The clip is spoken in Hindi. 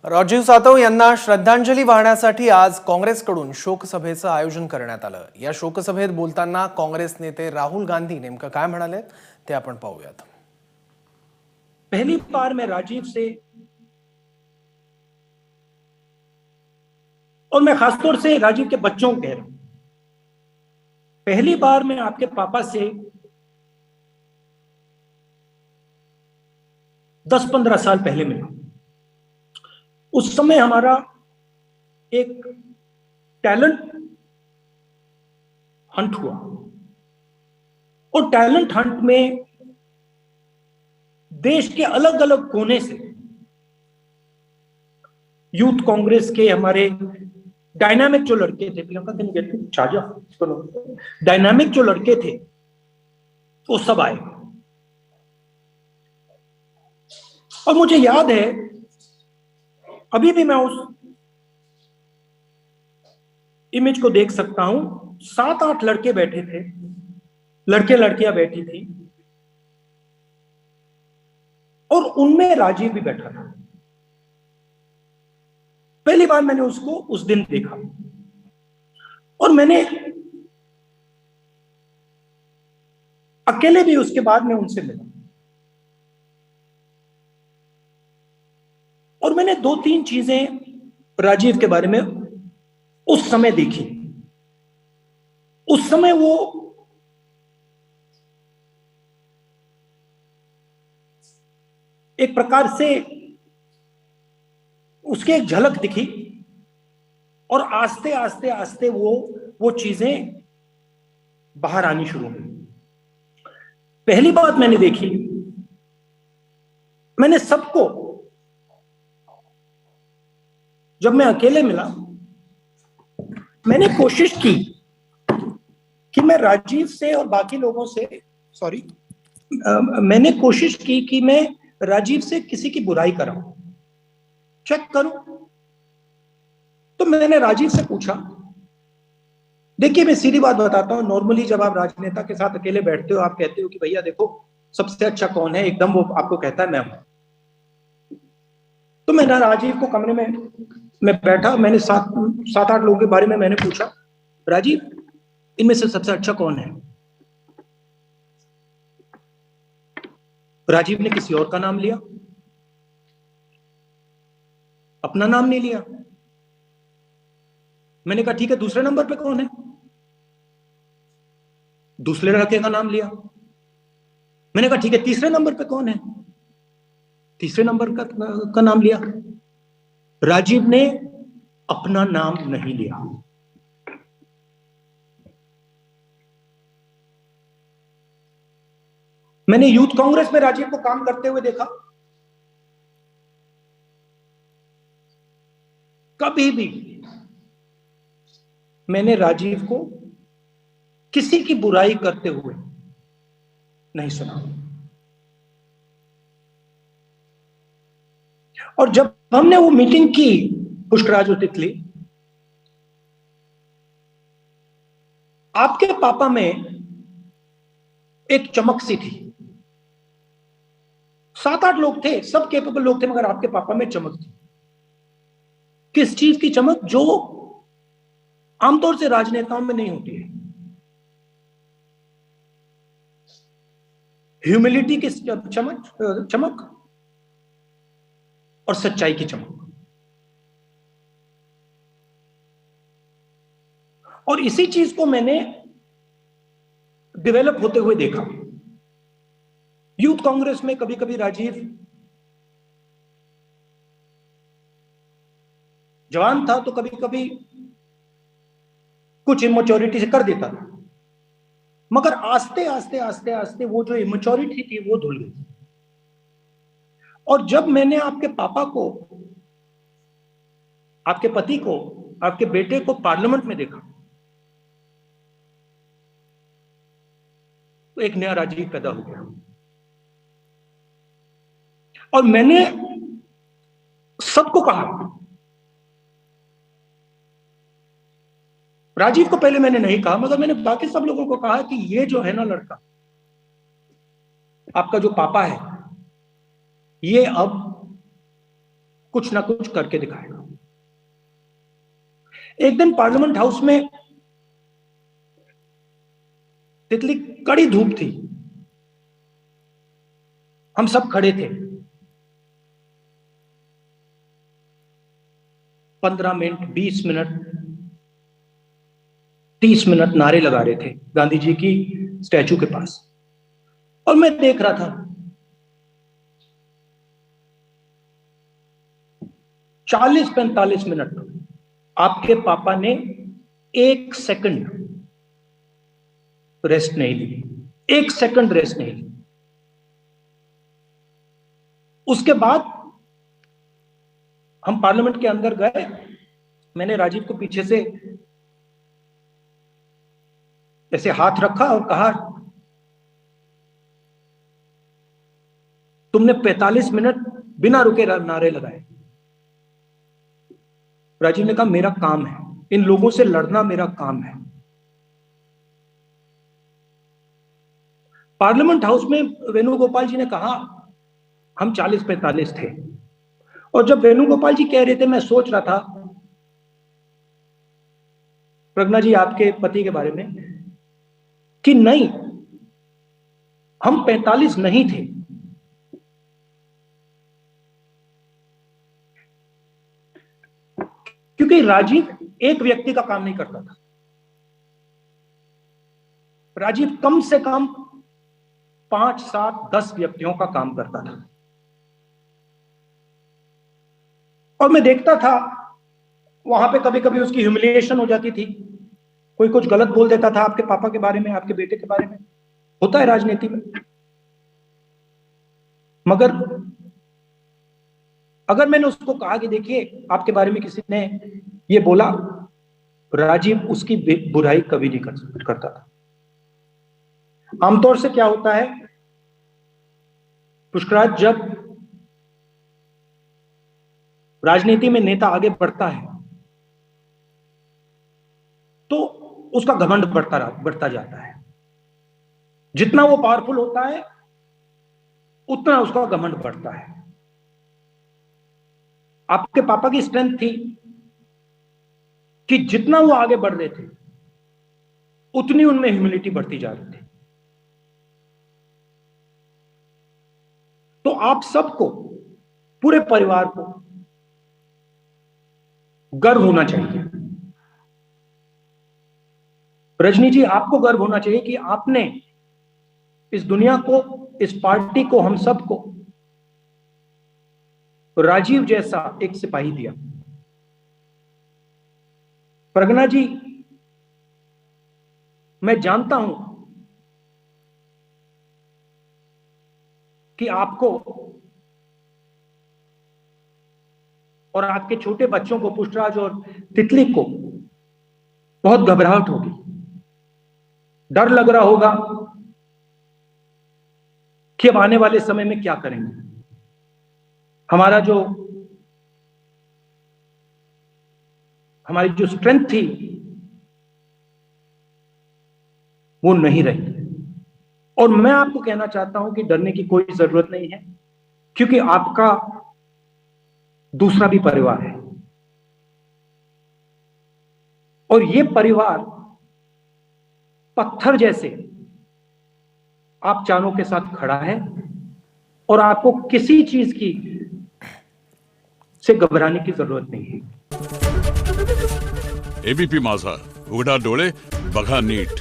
राजीव सातव यांना श्रद्धांजली वाहण्यासाठी आज काँग्रेसकडून शोकसभेचं आयोजन करण्यात आलं। या शोकसभेत बोलताना काँग्रेस नेते राहुल गांधी नेमकं काय म्हणाले ते आपण पाहूयात। पहली बार मैं राजीव से और मैं खासतौर से राजीव के बच्चों को कह रहा हूं, पहली बार मैं आपके पापा से 10-15 साल पहले मिला। उस समय हमारा एक टैलेंट हंट हुआ और टैलेंट हंट में देश के अलग अलग कोने से यूथ कांग्रेस के हमारे डायनामिक जो लड़के थे, Priyanka can get charger, dynamic जो लड़के थे वो सब आए। और मुझे याद है, अभी भी मैं उस इमेज को देख सकता हूं। 7-8 लड़के बैठे थे, लड़के लड़कियां बैठी थी और उनमें राजीव भी बैठा था। पहली बार मैंने उसको उस दिन देखा और मैंने अकेले भी उसके बाद में उनसे मिला और मैंने 2-3 चीजें राजीव के बारे में उस समय देखी। उस समय वो एक प्रकार से उसकी एक झलक दिखी और आस्ते आस्ते आस्ते वो चीजें बाहर आनी शुरू हुई। पहली बात मैंने देखी, मैंने सबको, जब मैं अकेले मिला, मैंने कोशिश की कि मैं राजीव से और बाकी लोगों से, मैंने कोशिश की कि मैं राजीव से किसी की बुराई कराऊं, चेक करूं। तो मैंने राजीव से पूछा, देखिए मैं सीधी बात बताता हूं, नॉर्मली जब आप राजनेता के साथ अकेले बैठते हो, आप कहते हो कि भैया देखो सबसे अच्छा कौन है, एकदम वो आपको कहता है मैं हूं। तो मैंने राजीव को कमरे में मैं बैठा, मैंने 7-8 लोगों के बारे में मैंने पूछा, राजीव इनमें से सबसे अच्छा कौन है? राजीव ने किसी और का नाम लिया, अपना नाम नहीं लिया। मैंने कहा ठीक है, दूसरे नंबर पे कौन है? दूसरे लड़के का नाम लिया। मैंने कहा ठीक है, तीसरे नंबर पे कौन है? तीसरे नंबर का नाम लिया। राजीव ने अपना नाम नहीं लिया। मैंने यूथ कांग्रेस में राजीव को काम करते हुए देखा, कभी भी मैंने राजीव को किसी की बुराई करते हुए नहीं सुना। और जब हमने वो मीटिंग की पुष्कराज और तितली, आपके पापा में एक चमक सी थी। 7-8 लोग थे, सब कैपेबल लोग थे, मगर आपके पापा में चमक थी। किस चीज की चमक? जो आमतौर से राजनेताओं में नहीं होती है। ह्यूमिलिटी की चमक और सच्चाई की चमक। और इसी चीज को मैंने डेवलप होते हुए देखा। यूथ कांग्रेस में कभी कभी राजीव जवान था तो कभी कभी कुछ इमेच्योरिटी से कर देता था, मगर आस्ते आस्ते आस्ते आस्ते वो जो इमेच्योरिटी थी वो धुल गई। और जब मैंने आपके पापा को, आपके पति को, आपके बेटे को पार्लियामेंट में देखा, तो एक नया राजीव पैदा हो गया। और मैंने सबको कहा, राजीव को पहले मैंने नहीं कहा, मगर मैंने बाकी सब लोगों को कहा कि ये जो है ना लड़का, आपका जो पापा है, ये अब कुछ ना कुछ करके दिखाएगा। एक दिन पार्लियामेंट हाउस में तितली, कड़ी धूप थी, हम सब खड़े थे। 15 मिनट, 20 मिनट, 30 मिनट नारे लगा रहे थे गांधी जी की स्टैचू के पास, और मैं देख रहा था। 40-45 मिनट आपके पापा ने 1 सेकंड रेस्ट नहीं ली, 1 सेकंड रेस्ट नहीं ली। उसके बाद हम पार्लियामेंट के अंदर गए। मैंने राजीव को पीछे से ऐसे हाथ रखा और कहा, तुमने 45 मिनट बिना रुके नारे लगाए। राजीव ने कहा, मेरा काम है, इन लोगों से लड़ना मेरा काम है। पार्लियामेंट हाउस में वेणुगोपाल जी ने कहा, हम 40-45 थे, और जब वेणुगोपाल जी कह रहे थे, मैं सोच रहा था प्रज्ञा जी आपके पति के बारे में, कि नहीं, हम 45 नहीं थे। क्योंकि राजीव एक व्यक्ति का काम नहीं करता था। राजीव कम से कम 5, 7, 10 व्यक्तियों का काम करता था। और मैं देखता था वहां पे कभी कभी उसकी ह्यूमिलिएशन हो जाती थी, कोई कुछ गलत बोल देता था आपके पापा के बारे में, आपके बेटे के बारे में, होता है राजनीति में। मगर अगर मैंने उसको कहा कि देखिए आपके बारे में किसी ने ये बोला, राजीव उसकी बुराई कभी नहीं करता था। आमतौर से क्या होता है पुष्कराज, जब राजनीति में नेता आगे बढ़ता है तो उसका घमंड बढ़ता जाता है। जितना वो पावरफुल होता है उतना उसका घमंड बढ़ता है। आपके पापा की स्ट्रेंथ थी कि जितना वो आगे बढ़ रहे थे उतनी उनमें ह्यूमिलिटी बढ़ती जा रही थी। तो आप सबको, पूरे परिवार को गर्व होना चाहिए। रजनी जी, आपको गर्व होना चाहिए कि आपने इस दुनिया को, इस पार्टी को, हम सबको राजीव जैसा एक सिपाही दिया। प्रज्ञा जी, मैं जानता हूं कि आपको और आपके छोटे बच्चों को, पुष्पराज और तितली को, बहुत घबराहट होगी, डर लग रहा होगा कि अब आने वाले समय में क्या करेंगे। हमारी जो स्ट्रेंथ थी वो नहीं रही। और मैं आपको कहना चाहता हूं कि डरने की कोई जरूरत नहीं है, क्योंकि आपका दूसरा भी परिवार है, और ये परिवार पत्थर जैसे आप चारों के साथ खड़ा है, और आपको किसी चीज की से घबराने की जरूरत नहीं है। एबीपी माझा, उघडा डोळे बघा नीट।